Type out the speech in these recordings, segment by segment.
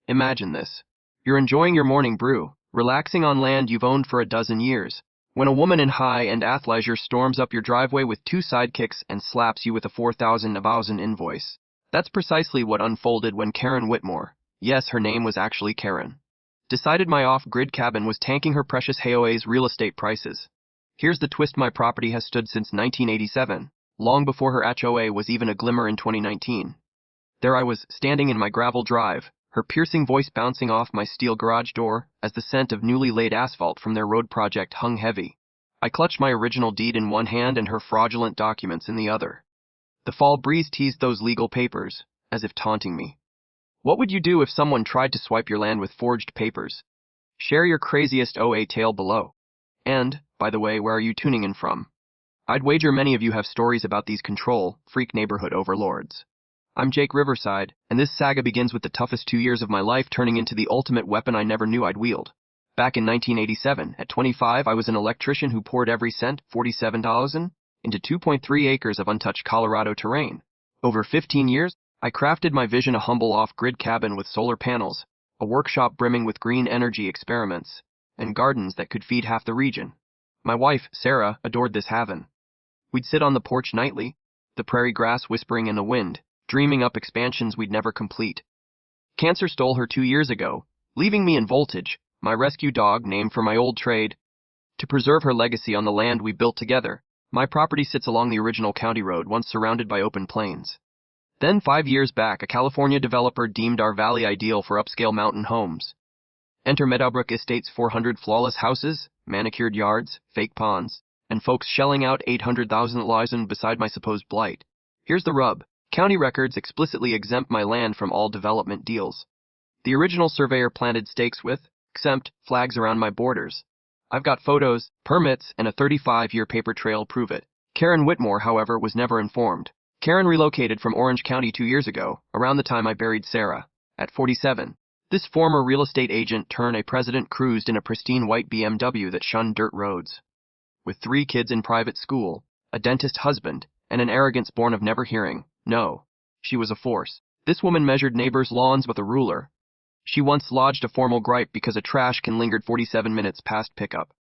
Imagine this. You're enjoying your morning brew, relaxing on land you've owned for a dozen years, when a woman in high-end athleisure storms up your driveway with two sidekicks and slaps you with a 4,000 invoice. That's precisely what unfolded when Karen Whitmore, yes, her name was actually Karen, decided my off-grid cabin was tanking her precious HOA's real estate prices. Here's the twist: my property has stood since 1987, long before her HOA was even a glimmer in 2019. There I was, standing in my gravel drive, her piercing voice bouncing off my steel garage door as the scent of newly laid asphalt from their road project hung heavy. I clutched my original deed in one hand and her fraudulent documents in the other. The fall breeze teased those legal papers, as if taunting me. What would you do if someone tried to swipe your land with forged papers? Share your craziest OA tale below. And, by the way, where are you tuning in from? I'd wager many of you have stories about these control-freak neighborhood overlords. I'm Jake Riverside, and this saga begins with the toughest 2 years of my life turning into the ultimate weapon I never knew I'd wield. Back in 1987, at 25, I was an electrician who poured every cent, $47,000, into 2.3 acres of untouched Colorado terrain. Over 15 years, I crafted my vision: a humble off-grid cabin with solar panels, a workshop brimming with green energy experiments, and gardens that could feed half the region. My wife, Sarah, adored this haven. We'd sit on the porch nightly, the prairie grass whispering in the wind, dreaming up expansions we'd never complete. Cancer stole her 2 years ago, leaving me in Voltage, my rescue dog named for my old trade. To preserve her legacy on the land we built together, my property sits along the original county road, once surrounded by open plains. Then 5 years back, a California developer deemed our valley ideal for upscale mountain homes. Enter Meadowbrook Estates' 400 flawless houses, manicured yards, fake ponds, and folks shelling out $800,000 beside my supposed blight. Here's the rub. County records explicitly exempt my land from all development deals. The original surveyor planted stakes with exempt flags around my borders. I've got photos, permits, and a 35-year paper trail prove it. Karen Whitmore, however, was never informed. Karen relocated from Orange County 2 years ago, around the time I buried Sarah. At 47, this former real estate agent turned a president cruised in a pristine white BMW that shunned dirt roads. With 3 kids in private school, a dentist husband, and an arrogance born of never hearing no, she was a force. This woman measured neighbors' lawns with a ruler. She once lodged a formal gripe because a trash can lingered 47 minutes past pickup.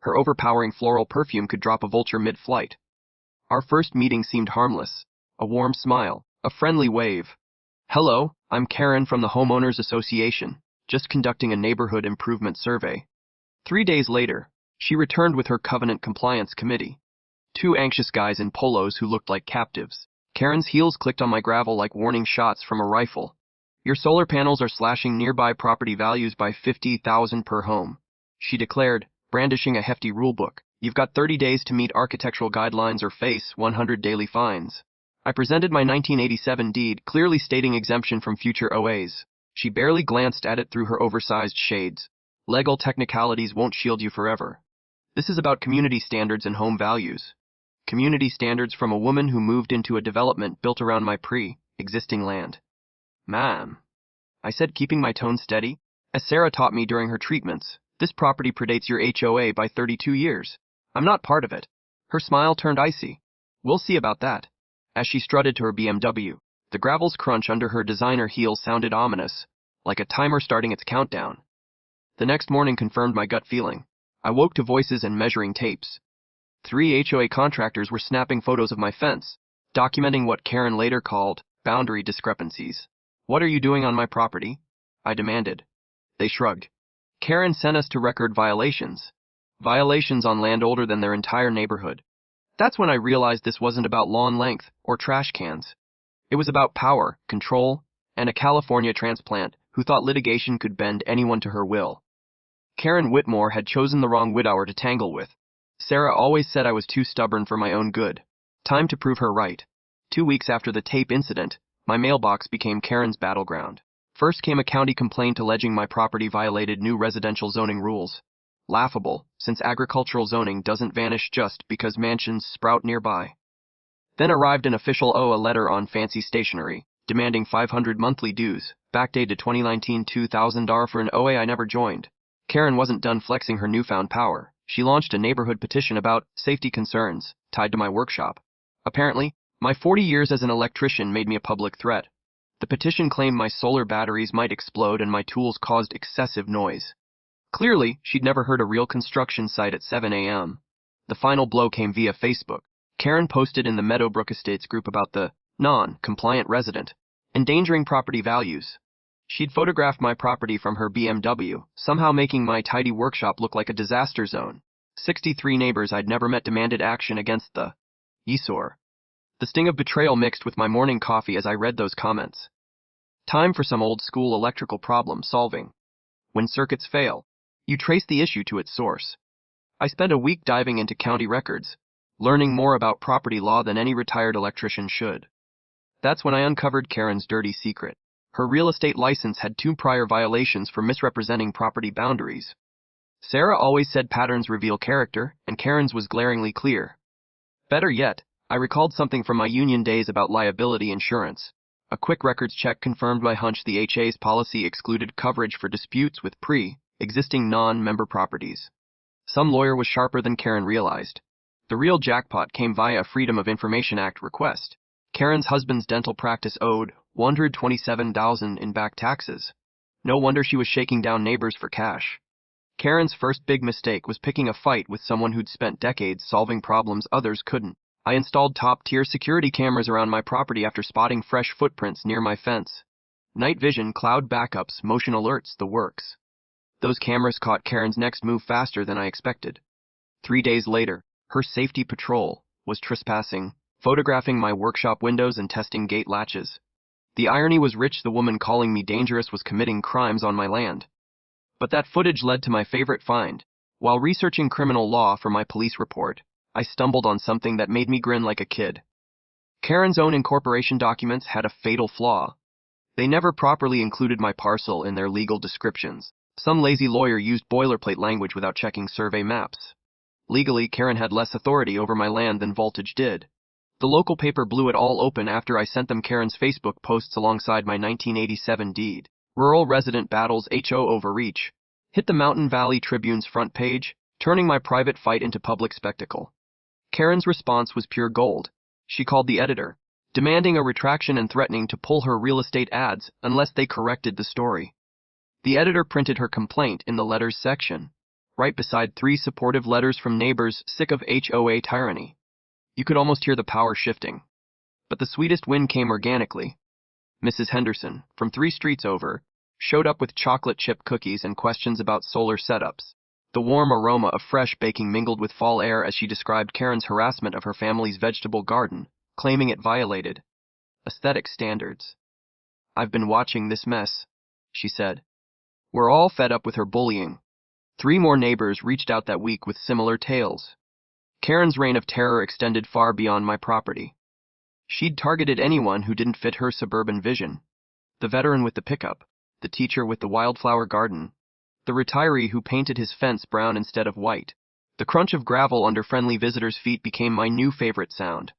Her overpowering floral perfume could drop a vulture mid-flight. Our first meeting seemed harmless. A warm smile, a friendly wave. Hello, I'm Karen from the Homeowners Association, just conducting a neighborhood improvement survey. 3 days later, she returned with her covenant compliance committee. 2 anxious guys in polos who looked like captives. Karen's heels clicked on my gravel like warning shots from a rifle. Your solar panels are slashing nearby property values by $50,000 per home, she declared, brandishing a hefty rulebook. You've got 30 days to meet architectural guidelines or face 100 daily fines. I presented my 1987 deed, clearly stating exemption from future OAs. She barely glanced at it through her oversized shades. Legal technicalities won't shield you forever. This is about community standards and home values. Community standards from a woman who moved into a development built around my pre-existing land. Ma'am, I said, keeping my tone steady. As Sarah taught me during her treatments, this property predates your HOA by 32 years. I'm not part of it. Her smile turned icy. We'll see about that. As she strutted to her BMW, the gravel's crunch under her designer heels sounded ominous, like a timer starting its countdown. The next morning confirmed my gut feeling. I woke to voices and measuring tapes. 3 HOA contractors were snapping photos of my fence, documenting what Karen later called boundary discrepancies. What are you doing on my property? I demanded. They shrugged. Karen sent us to record violations. Violations on land older than their entire neighborhood. That's when I realized this wasn't about lawn length or trash cans. It was about power, control, and a California transplant who thought litigation could bend anyone to her will. Karen Whitmore had chosen the wrong widower to tangle with. Sarah always said I was too stubborn for my own good. Time to prove her right. 2 weeks after the tape incident, my mailbox became Karen's battleground. First came a county complaint alleging my property violated new residential zoning rules. Laughable, since agricultural zoning doesn't vanish just because mansions sprout nearby. Then arrived an official OA letter on fancy stationery, demanding $500 monthly dues, backdated to 2019 $2,000 for an OA I never joined. Karen wasn't done flexing her newfound power. She launched a neighborhood petition about safety concerns tied to my workshop. Apparently, my 40 years as an electrician made me a public threat. The petition claimed my solar batteries might explode and my tools caused excessive noise. Clearly, she'd never heard a real construction site at 7 a.m. The final blow came via Facebook. Karen posted in the Meadowbrook Estates group about the non-compliant resident endangering property values. She'd photographed my property from her BMW, somehow making my tidy workshop look like a disaster zone. 63 neighbors I'd never met demanded action against the eyesore. The sting of betrayal mixed with my morning coffee as I read those comments. Time for some old-school electrical problem solving. When circuits fail, you trace the issue to its source. I spent a week diving into county records, learning more about property law than any retired electrician should. That's when I uncovered Karen's dirty secret. Her real estate license had 2 prior violations for misrepresenting property boundaries. Sarah always said patterns reveal character, and Karen's was glaringly clear. Better yet, I recalled something from my union days about liability insurance. A quick records check confirmed my hunch the HA's policy excluded coverage for disputes with pre-existing non-member properties. Some lawyer was sharper than Karen realized. The real jackpot came via a Freedom of Information Act request. Karen's husband's dental practice owed $127,000 in back taxes. No wonder she was shaking down neighbors for cash. Karen's first big mistake was picking a fight with someone who'd spent decades solving problems others couldn't. I installed top-tier security cameras around my property after spotting fresh footprints near my fence. Night vision, cloud backups, motion alerts, the works. Those cameras caught Karen's next move faster than I expected. 3 days later, her safety patrol was trespassing, photographing my workshop windows and testing gate latches. The irony was rich. The woman calling me dangerous was committing crimes on my land. But that footage led to my favorite find. While researching criminal law for my police report, I stumbled on something that made me grin like a kid. Karen's own incorporation documents had a fatal flaw. They never properly included my parcel in their legal descriptions. Some lazy lawyer used boilerplate language without checking survey maps. Legally, Karen had less authority over my land than Voltage did. The local paper blew it all open after I sent them Karen's Facebook posts alongside my 1987 deed. Rural resident battles HO overreach. Hit the Mountain Valley Tribune's front page, turning my private fight into public spectacle. Karen's response was pure gold. She called the editor, demanding a retraction and threatening to pull her real estate ads unless they corrected the story. The editor printed her complaint in the letters section, right beside 3 supportive letters from neighbors sick of HOA tyranny. You could almost hear the power shifting. But the sweetest win came organically. Mrs. Henderson, from 3 streets over, showed up with chocolate chip cookies and questions about solar setups. The warm aroma of fresh baking mingled with fall air as she described Karen's harassment of her family's vegetable garden, claiming it violated aesthetic standards. "I've been watching this mess," she said. We're all fed up with her bullying. 3 more neighbors reached out that week with similar tales. Karen's reign of terror extended far beyond my property. She'd targeted anyone who didn't fit her suburban vision. The veteran with the pickup, the teacher with the wildflower garden, the retiree who painted his fence brown instead of white. The crunch of gravel under friendly visitors' feet became my new favorite sound.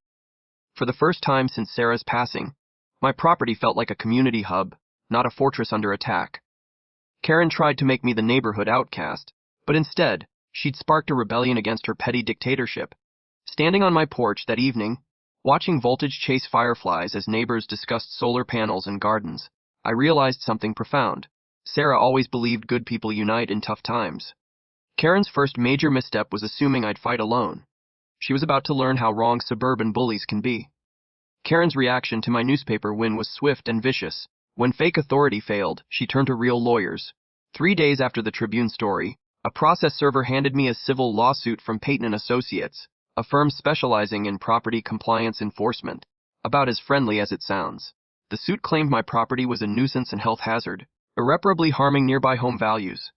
For the first time since Sarah's passing, my property felt like a community hub, not a fortress under attack. Karen tried to make me the neighborhood outcast, but instead, she'd sparked a rebellion against her petty dictatorship. Standing on my porch that evening, watching Voltage chase fireflies as neighbors discussed solar panels and gardens, I realized something profound. Sarah always believed good people unite in tough times. Karen's first major misstep was assuming I'd fight alone. She was about to learn how wrong suburban bullies can be. Karen's reaction to my newspaper win was swift and vicious. When fake authority failed, she turned to real lawyers. 3 days after the Tribune story, a process server handed me a civil lawsuit from Peyton & Associates, a firm specializing in property compliance enforcement, about as friendly as it sounds. The suit claimed my property was a nuisance and health hazard, irreparably harming nearby home values.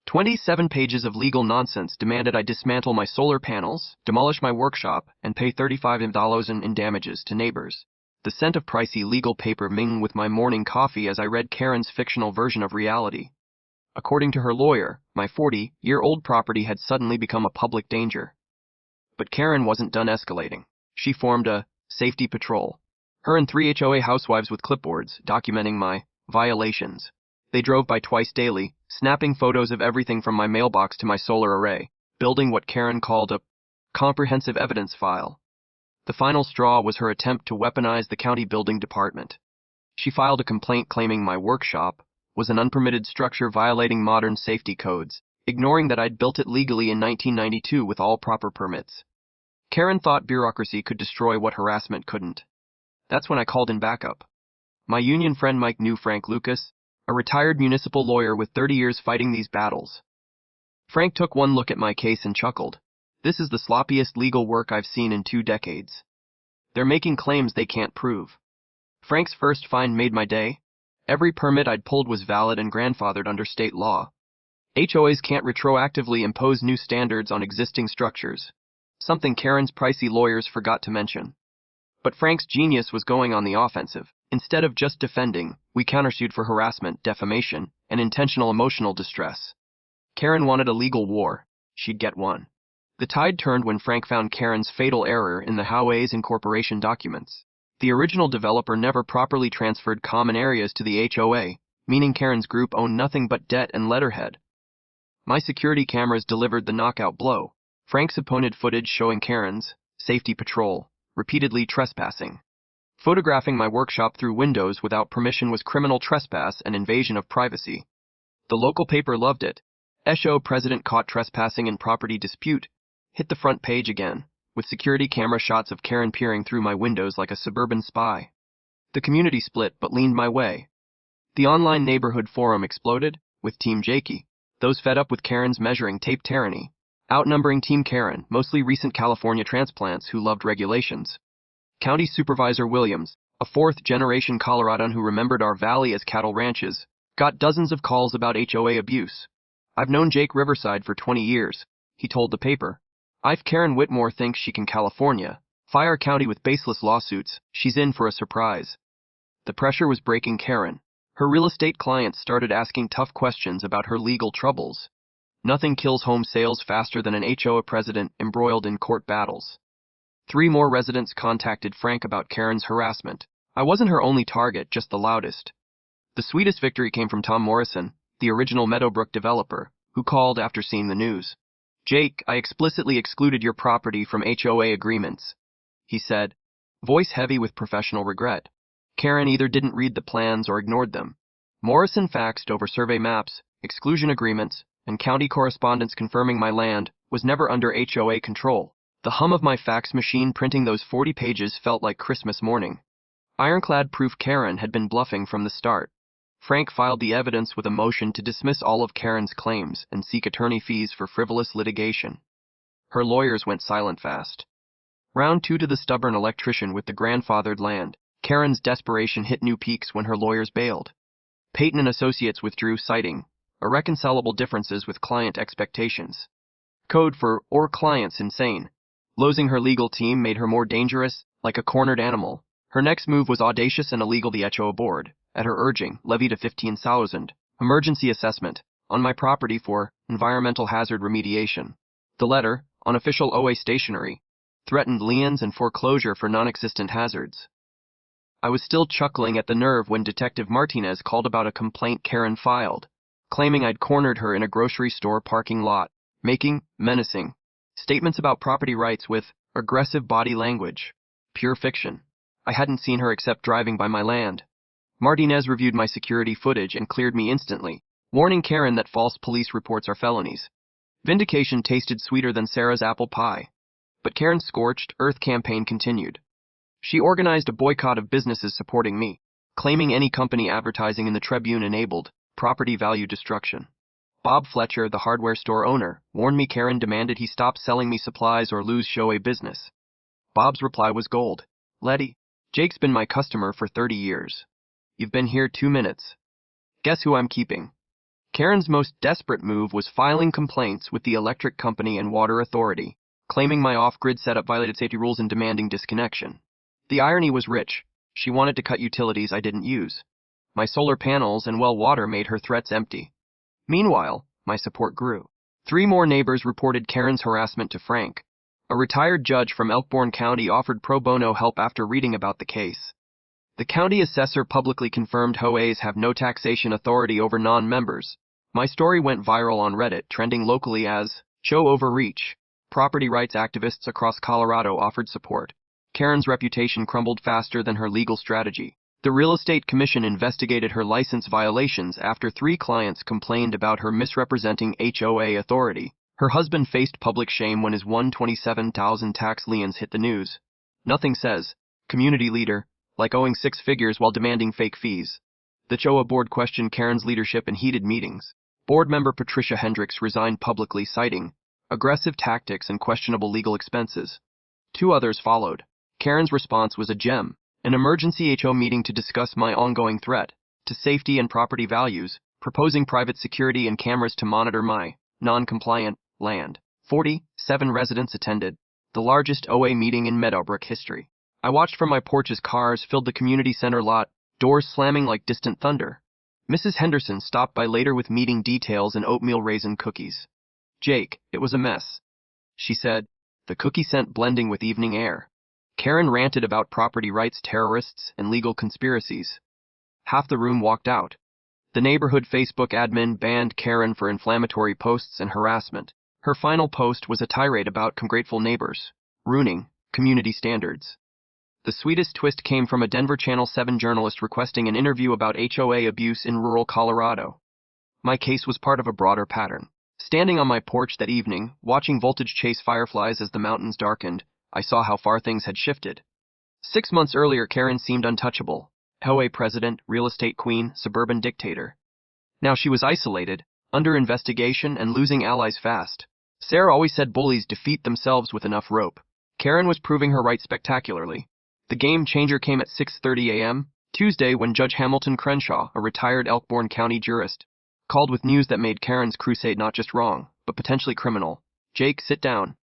27 pages of legal nonsense demanded I dismantle my solar panels, demolish my workshop, and pay $35 in damages to neighbors. The scent of pricey legal paper mingled with my morning coffee as I read Karen's fictional version of reality. According to her lawyer, my 40-year-old property had suddenly become a public danger. But Karen wasn't done escalating. She formed a safety patrol. Her and 3 HOA housewives with clipboards documenting my violations. They drove by twice daily, snapping photos of everything from my mailbox to my solar array, building what Karen called a comprehensive evidence file. The final straw was her attempt to weaponize the county building department. She filed a complaint claiming my workshop was an unpermitted structure violating modern safety codes, ignoring that I'd built it legally in 1992 with all proper permits. Karen thought bureaucracy could destroy what harassment couldn't. That's when I called in backup. My union friend Mike knew Frank Lucas, a retired municipal lawyer with 30 years fighting these battles. Frank took one look at my case and chuckled. This is the sloppiest legal work I've seen in 2 decades. They're making claims they can't prove. Frank's first find made my day. Every permit I'd pulled was valid and grandfathered under state law. HOAs can't retroactively impose new standards on existing structures, something Karen's pricey lawyers forgot to mention. But Frank's genius was going on the offensive. Instead of just defending, we countersued for harassment, defamation, and intentional emotional distress. Karen wanted a legal war. She'd get one. The tide turned when Frank found Karen's fatal error in the HOA's incorporation documents. The original developer never properly transferred common areas to the HOA, meaning Karen's group owned nothing but debt and letterhead. My security cameras delivered the knockout blow. Frank's opponent footage showing Karen's safety patrol repeatedly trespassing. Photographing my workshop through windows without permission was criminal trespass and invasion of privacy. The local paper loved it. HOA president caught trespassing in property dispute. Hit the front page again, with security camera shots of Karen peering through my windows like a suburban spy. The community split but leaned my way. The online neighborhood forum exploded, with Team Jakey, those fed up with Karen's measuring tape tyranny, outnumbering Team Karen, mostly recent California transplants who loved regulations. County Supervisor Williams, a 4th-generation Coloradan who remembered our valley as cattle ranches, got dozens of calls about HOA abuse. I've known Jake Riverside for 20 years, he told the paper. If Karen Whitmore thinks she can California, fire county with baseless lawsuits, she's in for a surprise. The pressure was breaking Karen. Her real estate clients started asking tough questions about her legal troubles. Nothing kills home sales faster than an HOA president embroiled in court battles. 3 more residents contacted Frank about Karen's harassment. I wasn't her only target, just the loudest. The sweetest victory came from Tom Morrison, the original Meadowbrook developer, who called after seeing the news. Jake, I explicitly excluded your property from HOA agreements, he said, voice heavy with professional regret. Karen either didn't read the plans or ignored them. Morrison faxed over survey maps, exclusion agreements, and county correspondence confirming my land was never under HOA control. The hum of my fax machine printing those 40 pages felt like Christmas morning. Ironclad proof Karen had been bluffing from the start. Frank filed the evidence with a motion to dismiss all of Karen's claims and seek attorney fees for frivolous litigation. Her lawyers went silent fast. Round 2 to the stubborn electrician with the grandfathered land. Karen's desperation hit new peaks when her lawyers bailed. Peyton and Associates withdrew, citing irreconcilable differences with client expectations. Code for or clients insane. Losing her legal team made her more dangerous, like a cornered animal. Her next move was audacious and illegal. The HOA board, at her urging, levied a $15,000 emergency assessment on my property for environmental hazard remediation. The letter, on official OA stationery, threatened liens and foreclosure for non-existent hazards. I was still chuckling at the nerve when Detective Martinez called about a complaint Karen filed, claiming I'd cornered her in a grocery store parking lot, making menacing statements about property rights with aggressive body language. Pure fiction. I hadn't seen her except driving by my land. Martinez reviewed my security footage and cleared me instantly, warning Karen that false police reports are felonies. Vindication tasted sweeter than Sarah's apple pie. But Karen's scorched earth campaign continued. She organized a boycott of businesses supporting me, claiming any company advertising in the Tribune enabled property value destruction. Bob Fletcher, the hardware store owner, warned me Karen demanded he stop selling me supplies or lose HOA business. Bob's reply was gold. Letty, Jake's been my customer for 30 years. You've been here 2 minutes. Guess who I'm keeping? Karen's most desperate move was filing complaints with the electric company and water authority, claiming my off-grid setup violated safety rules and demanding disconnection. The irony was rich. She wanted to cut utilities I didn't use. My solar panels and well water made her threats empty. Meanwhile, my support grew. 3 more neighbors reported Karen's harassment to Frank. A retired judge from Elkhorn County offered pro bono help after reading about the case. The county assessor publicly confirmed HOAs have no taxation authority over non-members. My story went viral on Reddit, trending locally as "Show Overreach." Property rights activists across Colorado offered support. Karen's reputation crumbled faster than her legal strategy. The Real Estate Commission investigated her license violations after 3 clients complained about her misrepresenting HOA authority. Her husband faced public shame when his $127,000 tax liens hit the news. Nothing says, community leader, like owing 6 figures while demanding fake fees. The HOA board questioned Karen's leadership in heated meetings. Board member Patricia Hendricks resigned publicly, citing aggressive tactics and questionable legal expenses. 2 others followed. Karen's response was a gem. An emergency HO meeting to discuss my ongoing threat to safety and property values, proposing private security and cameras to monitor my non-compliant land. 47 residents attended, the largest OA meeting in Meadowbrook history. I watched from my porch as cars filled the community center lot, doors slamming like distant thunder. Mrs. Henderson stopped by later with meeting details and oatmeal raisin cookies. Jake, it was a mess, she said, the cookie scent blending with evening air. Karen ranted about property rights terrorists and legal conspiracies. Half the room walked out. The neighborhood Facebook admin banned Karen for inflammatory posts and harassment. Her final post was a tirade about ungrateful neighbors, ruining community standards. The sweetest twist came from a Denver Channel 7 journalist requesting an interview about HOA abuse in rural Colorado. My case was part of a broader pattern. Standing on my porch that evening, watching voltage chase fireflies as the mountains darkened, I saw how far things had shifted. 6 months earlier, Karen seemed untouchable. HOA president, real estate queen, suburban dictator. Now she was isolated, under investigation, and losing allies fast. Sarah always said bullies defeat themselves with enough rope. Karen was proving her right spectacularly. The game changer came at 6:30 a.m. Tuesday when Judge Hamilton Crenshaw, a retired Elkhorn County jurist, called with news that made Karen's crusade not just wrong, but potentially criminal. Jake, sit down,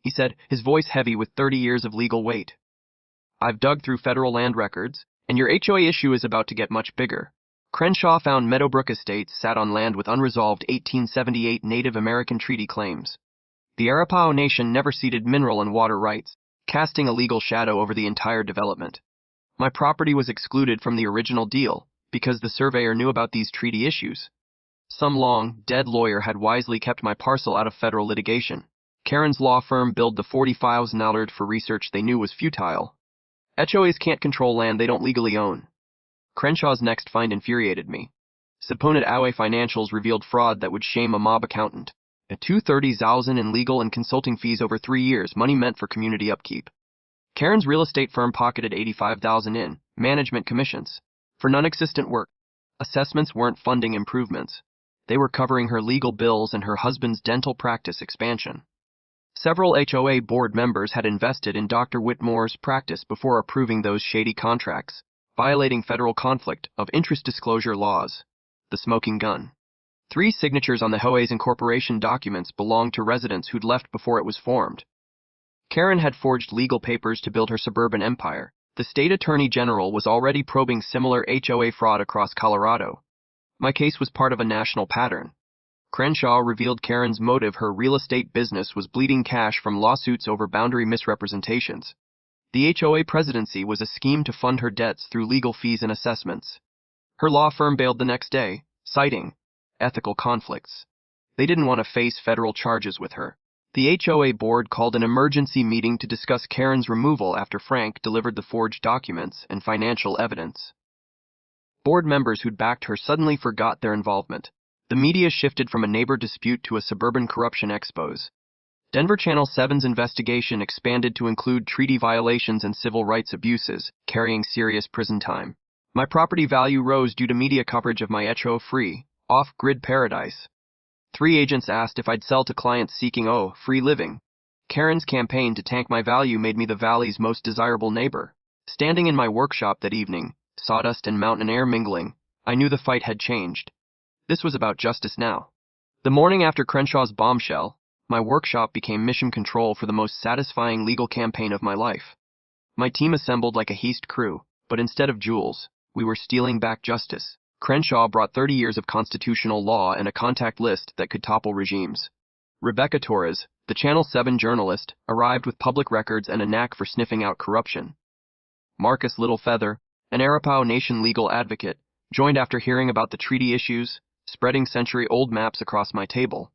he said, his voice heavy with 30 years of legal weight. I've dug through federal land records, and your HOA issue is about to get much bigger. Crenshaw found Meadowbrook Estates sat on land with unresolved 1878 Native American treaty claims. The Arapaho Nation never ceded mineral and water rights, casting a legal shadow over the entire development. My property was excluded from the original deal because the surveyor knew about these treaty issues. Some long-dead lawyer had wisely kept my parcel out of federal litigation. Karen's law firm billed the $40,000 for research they knew was futile. HOAs can't control land they don't legally own. Crenshaw's next find infuriated me. Subpoenaed HOA financials revealed fraud that would shame a mob accountant. A $230,000 in legal and consulting fees over 3 years, money meant for community upkeep. Karen's real estate firm pocketed $85,000 in management commissions for non-existent work. Assessments weren't funding improvements. They were covering her legal bills and her husband's dental practice expansion. Several HOA board members had invested in Dr. Whitmore's practice before approving those shady contracts, violating federal conflict of interest disclosure laws. The smoking gun. 3 signatures on the HOA's incorporation documents belonged to residents who'd left before it was formed. Karen had forged legal papers to build her suburban empire. The state attorney general was already probing similar HOA fraud across Colorado. My case was part of a national pattern. Crenshaw revealed Karen's motive: her real estate business was bleeding cash from lawsuits over boundary misrepresentations. The HOA presidency was a scheme to fund her debts through legal fees and assessments. Her law firm bailed the next day, citing ethical conflicts. They didn't want to face federal charges with her. The HOA board called an emergency meeting to discuss Karen's removal after Frank delivered the forged documents and financial evidence. Board members who'd backed her suddenly forgot their involvement. The media shifted from a neighbor dispute to a suburban corruption expose. Denver Channel 7's investigation expanded to include treaty violations and civil rights abuses, carrying serious prison time. My property value rose due to media coverage of my HOA-free, off-grid paradise. 3 agents asked if I'd sell to clients seeking free living. Karen's campaign to tank my value made me the valley's most desirable neighbor. Standing in my workshop that evening, sawdust and mountain air mingling, I knew the fight had changed. This was about justice now. The morning after Crenshaw's bombshell, my workshop became mission control for the most satisfying legal campaign of my life. My team assembled like a heist crew, but instead of jewels, we were stealing back justice. Crenshaw brought 30 years of constitutional law and a contact list that could topple regimes. Rebecca Torres, the Channel 7 journalist, arrived with public records and a knack for sniffing out corruption. Marcus Littlefeather, an Arapaho Nation legal advocate, joined after hearing about the treaty issues, spreading century-old maps across my table.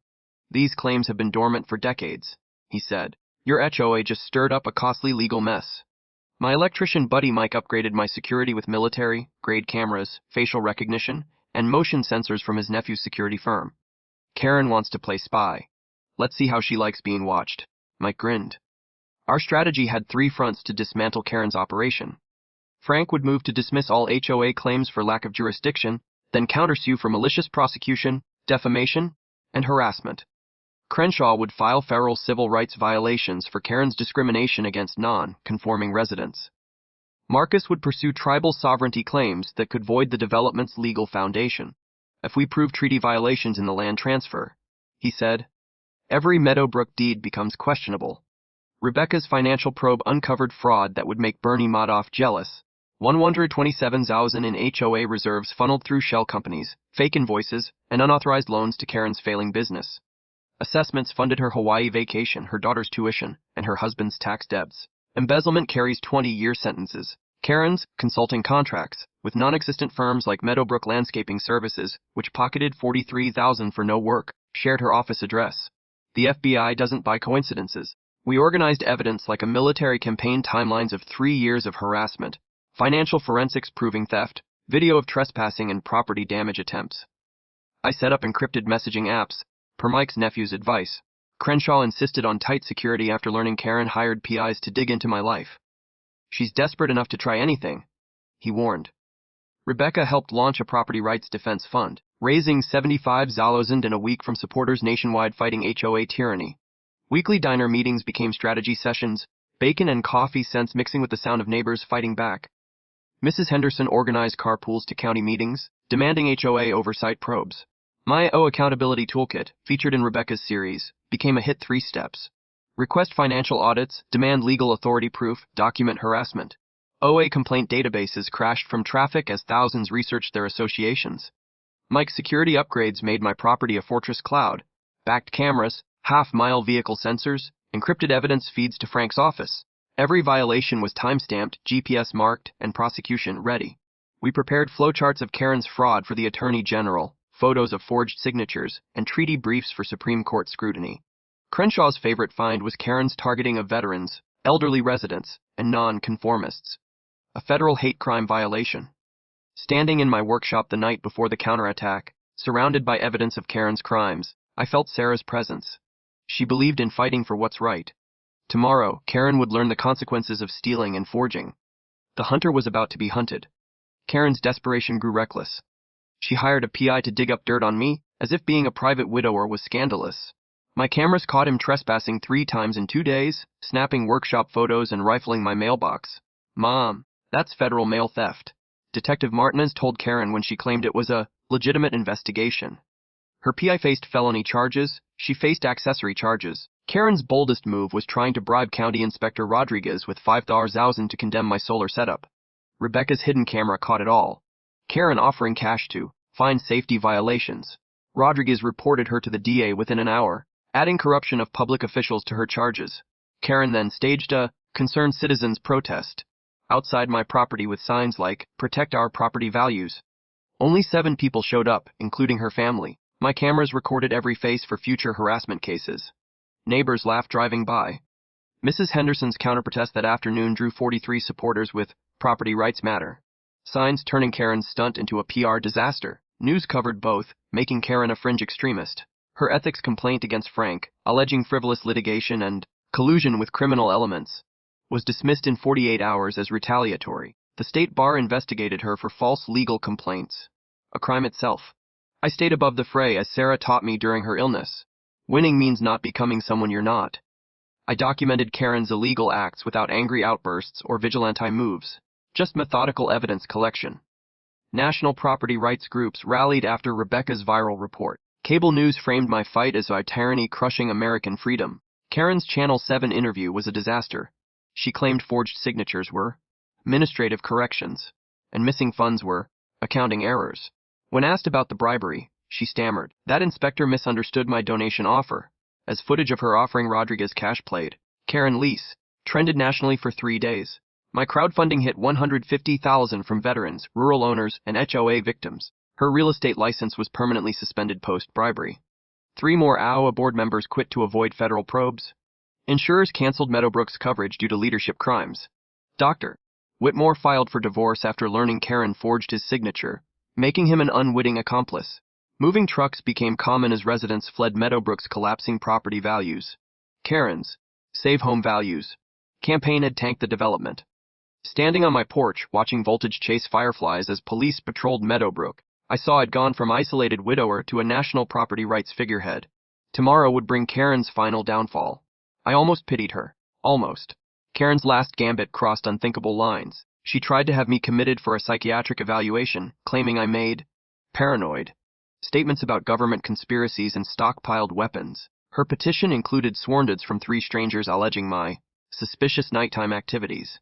These claims have been dormant for decades, he said. Your HOA just stirred up a costly legal mess. My electrician buddy Mike upgraded my security with military-grade cameras, facial recognition, and motion sensors from his nephew's security firm. Karen wants to play spy. Let's see how she likes being watched. Mike grinned. Our strategy had three fronts to dismantle Karen's operation. Frank would move to dismiss all HOA claims for lack of jurisdiction, then countersue for malicious prosecution, defamation, and harassment. Crenshaw would file federal civil rights violations for Karen's discrimination against non-conforming residents. Marcus would pursue tribal sovereignty claims that could void the development's legal foundation. If we prove treaty violations in the land transfer, he said, every Meadowbrook deed becomes questionable. Rebecca's financial probe uncovered fraud that would make Bernie Madoff jealous. 127,000 in HOA reserves funneled through shell companies, fake invoices, and unauthorized loans to Karen's failing business. Assessments funded her Hawaii vacation, her daughter's tuition, and her husband's tax debts. Embezzlement carries 20-year sentences. Karen's consulting contracts with non-existent firms like Meadowbrook Landscaping Services, which pocketed $43,000 for no work, shared her office address. The FBI doesn't buy coincidences. We organized evidence like a military campaign, timelines of 3 years of harassment, financial forensics proving theft, video of trespassing and property damage attempts. I set up encrypted messaging apps, per Mike's nephew's advice. Crenshaw insisted on tight security after learning Karen hired PIs to dig into my life. She's desperate enough to try anything, he warned. Rebecca helped launch a property rights defense fund, raising $75,000 in a week from supporters nationwide fighting HOA tyranny. Weekly diner meetings became strategy sessions, bacon and coffee scents mixing with the sound of neighbors fighting back. Mrs. Henderson organized carpools to county meetings, demanding HOA oversight probes. My accountability toolkit, featured in Rebecca's series, became a hit. 3 steps. Request financial audits, demand legal authority proof, document harassment. OA complaint databases crashed from traffic as thousands researched their associations. Mike's security upgrades made my property a fortress cloud. Backed cameras, half-mile vehicle sensors, encrypted evidence feeds to Frank's office. Every violation was time-stamped, GPS marked, and prosecution ready. We prepared flowcharts of Karen's fraud for the Attorney General, photos of forged signatures, and treaty briefs for Supreme Court scrutiny. Crenshaw's favorite find was Karen's targeting of veterans, elderly residents, and non-conformists. A federal hate crime violation. Standing in my workshop the night before the counterattack, surrounded by evidence of Karen's crimes, I felt Sarah's presence. She believed in fighting for what's right. Tomorrow, Karen would learn the consequences of stealing and forging. The hunter was about to be hunted. Karen's desperation grew reckless. She hired a PI to dig up dirt on me, as if being a private widower was scandalous. My cameras caught him trespassing 3 times in 2 days, snapping workshop photos and rifling my mailbox. Mom, that's federal mail theft. Detective Martinez told Karen when she claimed it was a legitimate investigation. Her PI faced felony charges, she faced accessory charges. Karen's boldest move was trying to bribe County Inspector Rodriguez with $5,000 to condemn my solar setup. Rebecca's hidden camera caught it all. Karen offering cash to find safety violations. Rodriguez reported her to the DA within an hour, adding corruption of public officials to her charges. Karen then staged a concerned citizens protest outside my property with signs like, "Protect our property values." Only 7 people showed up, including her family. My cameras recorded every face for future harassment cases. Neighbors laughed driving by. Mrs. Henderson's counterprotest that afternoon drew 43 supporters with "Property Rights Matter" signs, turning Karen's stunt into a PR disaster. News covered both, making Karen a fringe extremist. Her ethics complaint against Frank, alleging frivolous litigation and collusion with criminal elements, was dismissed in 48 hours as retaliatory. The state bar investigated her for false legal complaints, a crime itself. I stayed above the fray, as Sarah taught me during her illness. Winning means not becoming someone you're not. I documented Karen's illegal acts without angry outbursts or vigilante moves, just methodical evidence collection. National property rights groups rallied after Rebecca's viral report. Cable news framed my fight as a tyranny crushing American freedom. Karen's Channel 7 interview was a disaster. She claimed forged signatures were administrative corrections, and missing funds were accounting errors. When asked about the bribery, she stammered. That inspector misunderstood my donation offer, as footage of her offering Rodriguez cash played. Karen lease trended nationally for 3 days. My crowdfunding hit $150,000 from veterans, rural owners, and HOA victims. Her real estate license was permanently suspended post-bribery. 3 more HOA board members quit to avoid federal probes. Insurers canceled Meadowbrook's coverage due to leadership crimes. Dr. Whitmore filed for divorce after learning Karen forged his signature, making him an unwitting accomplice. Moving trucks became common as residents fled Meadowbrook's collapsing property values. Karen's Save Home Values campaign had tanked the development. Standing on my porch, watching voltage chase fireflies as police patrolled Meadowbrook, I saw it gone from isolated widower to a national property rights figurehead. Tomorrow would bring Karen's final downfall. I almost pitied her. Almost. Karen's last gambit crossed unthinkable lines. She tried to have me committed for a psychiatric evaluation, claiming I made paranoid statements about government conspiracies and stockpiled weapons. Her petition included sworn from 3 strangers alleging my suspicious nighttime activities.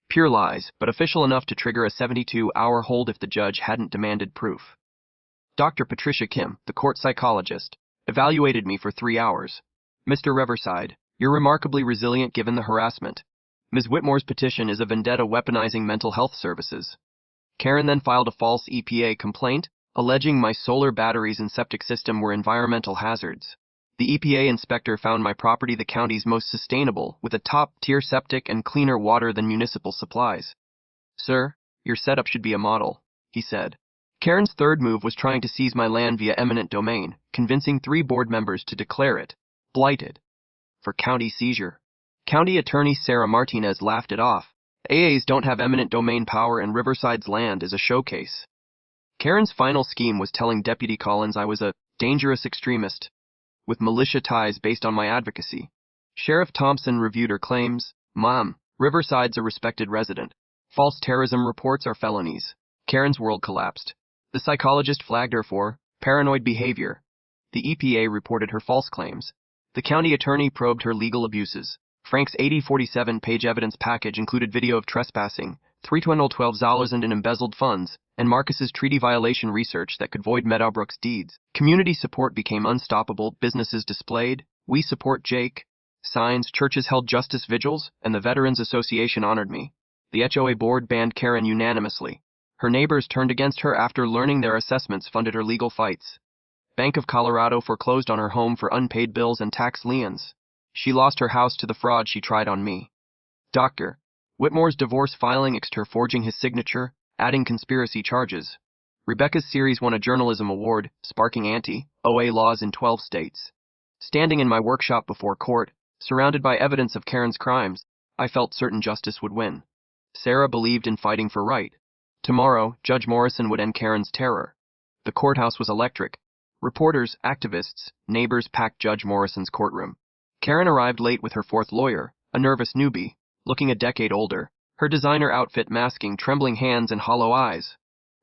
Pure lies, but official enough to trigger a 72-hour hold if the judge hadn't demanded proof. Dr. Patricia Kim, the court psychologist, evaluated me for 3 hours. Mr. Riverside, you're remarkably resilient given the harassment. Ms. Whitmore's petition is a vendetta weaponizing mental health services. Karen then filed a false EPA complaint, alleging my solar batteries and septic system were environmental hazards. The EPA inspector found my property the county's most sustainable, with a top-tier septic and cleaner water than municipal supplies. Sir, your setup should be a model, he said. Karen's third move was trying to seize my land via eminent domain, convincing 3 board members to declare it blighted for county seizure. County Attorney Sarah Martinez laughed it off. AAs don't have eminent domain power and Riverside's land is a showcase. Karen's final scheme was telling Deputy Collins I was a dangerous extremist with militia ties based on my advocacy. Sheriff Thompson reviewed her claims. Mom, Riverside's a respected resident. False terrorism reports are felonies. Karen's world collapsed. The psychologist flagged her for paranoid behavior. The EPA reported her false claims. The county attorney probed her legal abuses. Frank's 8047-page evidence package included video of trespassing, $312,000 in embezzled funds, and Marcus's treaty violation research that could void Meadowbrook's deeds. Community support became unstoppable, businesses displayed, "We support Jake" signs, churches held justice vigils, and the Veterans Association honored me. The HOA board banned Karen unanimously. Her neighbors turned against her after learning their assessments funded her legal fights. Bank of Colorado foreclosed on her home for unpaid bills and tax liens. She lost her house to the fraud she tried on me. Dr. Whitmore's divorce filing exposed her forging his signature, adding conspiracy charges. Rebecca's series won a journalism award, sparking anti-OA laws in 12 states. Standing in my workshop before court, surrounded by evidence of Karen's crimes, I felt certain justice would win. Sarah believed in fighting for right. Tomorrow, Judge Morrison would end Karen's terror. The courthouse was electric. Reporters, activists, neighbors packed Judge Morrison's courtroom. Karen arrived late with her 4th lawyer, a nervous newbie, looking a decade older, her designer outfit masking trembling hands and hollow eyes.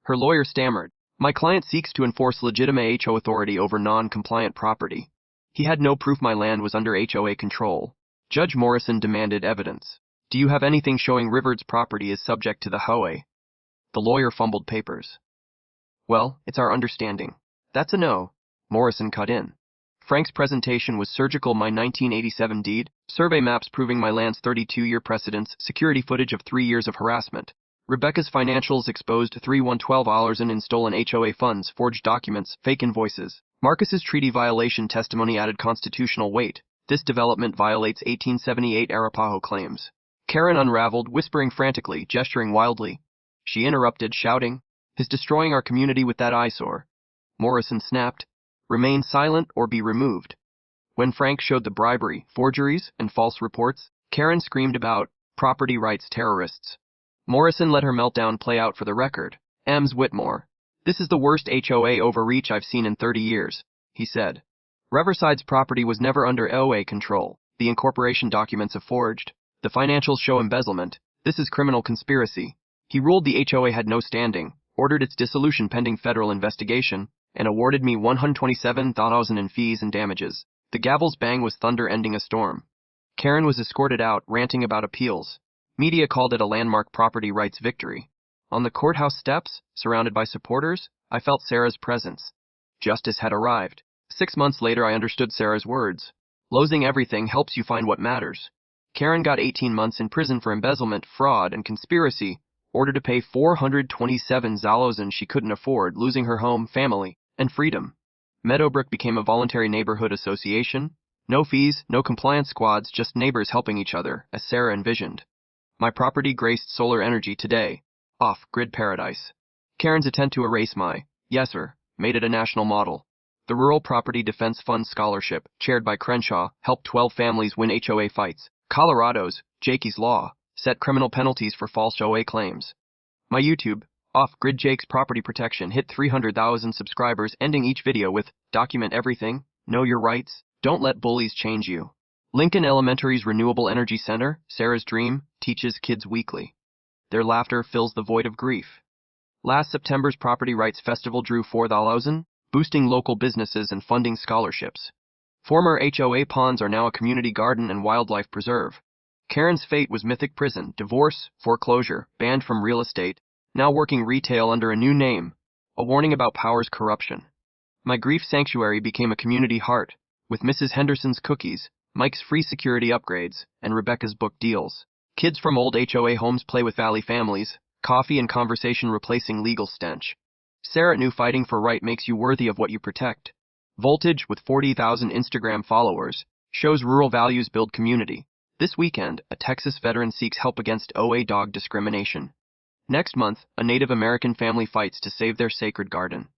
Her lawyer stammered, "My client seeks to enforce legitimate HOA authority over non-compliant property. He had no proof my land was under HOA control." Judge Morrison demanded evidence. "Do you have anything showing Riverside's property is subject to the HOA?" The lawyer fumbled papers. "Well, it's our understanding." "That's a no." Morrison cut in. Frank's presentation was surgical: my 1987 deed, survey maps proving my land's 32-year precedence, security footage of 3 years of harassment. Rebecca's financials exposed $312,000 in stolen HOA funds, forged documents, fake invoices. Marcus's treaty violation testimony added constitutional weight. This development violates 1878 Arapaho claims. Karen unraveled, whispering frantically, gesturing wildly. She interrupted, shouting, "He's destroying our community with that eyesore." Morrison snapped, "Remain silent or be removed." When Frank showed the bribery, forgeries, and false reports, Karen screamed about property rights terrorists. Morrison let her meltdown play out for the record. "Ms. Whitmore, this is the worst HOA overreach I've seen in 30 years, he said. Riverside's property was never under HOA control. The incorporation documents are forged. The financials show embezzlement. This is criminal conspiracy. He ruled the HOA had no standing, ordered its dissolution pending federal investigation, and awarded me $127,000 in fees and damages. The gavel's bang was thunder ending a storm. Karen was escorted out, ranting about appeals. Media called it a landmark property rights victory. On the courthouse steps, surrounded by supporters, I felt Sarah's presence. Justice had arrived. 6 months later I understood Sarah's words. Losing everything helps you find what matters. Karen got 18 months in prison for embezzlement, fraud, and conspiracy, ordered to pay $427,000 she couldn't afford, losing her home, family, and freedom. Meadowbrook became a voluntary neighborhood association. No fees, no compliance squads, just neighbors helping each other, as Sarah envisioned. My property graced solar energy today. Off-grid paradise. Karen's attempt to erase my, yes sir, made it a national model. The Rural Property Defense Fund Scholarship, chaired by Crenshaw, helped 12 families win HOA fights. Colorado's Jakey's Law set criminal penalties for false OA claims. My YouTube, Off-Grid Jake's Property Protection, hit 300,000 subscribers, ending each video with, document everything, know your rights, don't let bullies change you. Lincoln Elementary's Renewable Energy Center, Sarah's Dream, teaches kids weekly. Their laughter fills the void of grief. Last September's Property Rights Festival drew 4,000, boosting local businesses and funding scholarships. Former HOA ponds are now a community garden and wildlife preserve. Karen's fate was Mythic Prison, divorce, foreclosure, banned from real estate, now working retail under a new name, a warning about power's corruption. My grief sanctuary became a community heart, with Mrs. Henderson's cookies, Mike's free security upgrades, and Rebecca's book deals. Kids from old HOA homes play with Valley families, coffee and conversation replacing legal stench. Sarah knew fighting for right makes you worthy of what you protect. Voltage, with 40,000 Instagram followers, shows rural values build community. This weekend, a Texas veteran seeks help against OA dog discrimination. Next month, a Native American family fights to save their sacred garden.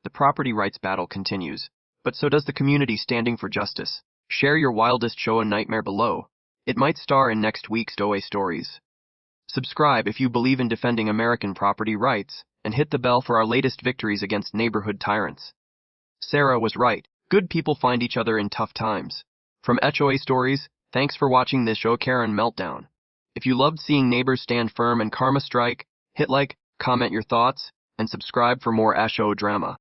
The property rights battle continues, but so does the community standing for justice. Share your wildest HOA nightmare below. It might star in next week's OA Stories. Subscribe if you believe in defending American property rights, and hit the bell for our latest victories against neighborhood tyrants. Sarah was right. Good people find each other in tough times. From HOA Stories, thanks for watching this show. Karen Meltdown. If you loved seeing neighbors stand firm and karma strike, hit like, comment your thoughts, and subscribe for more HOA drama.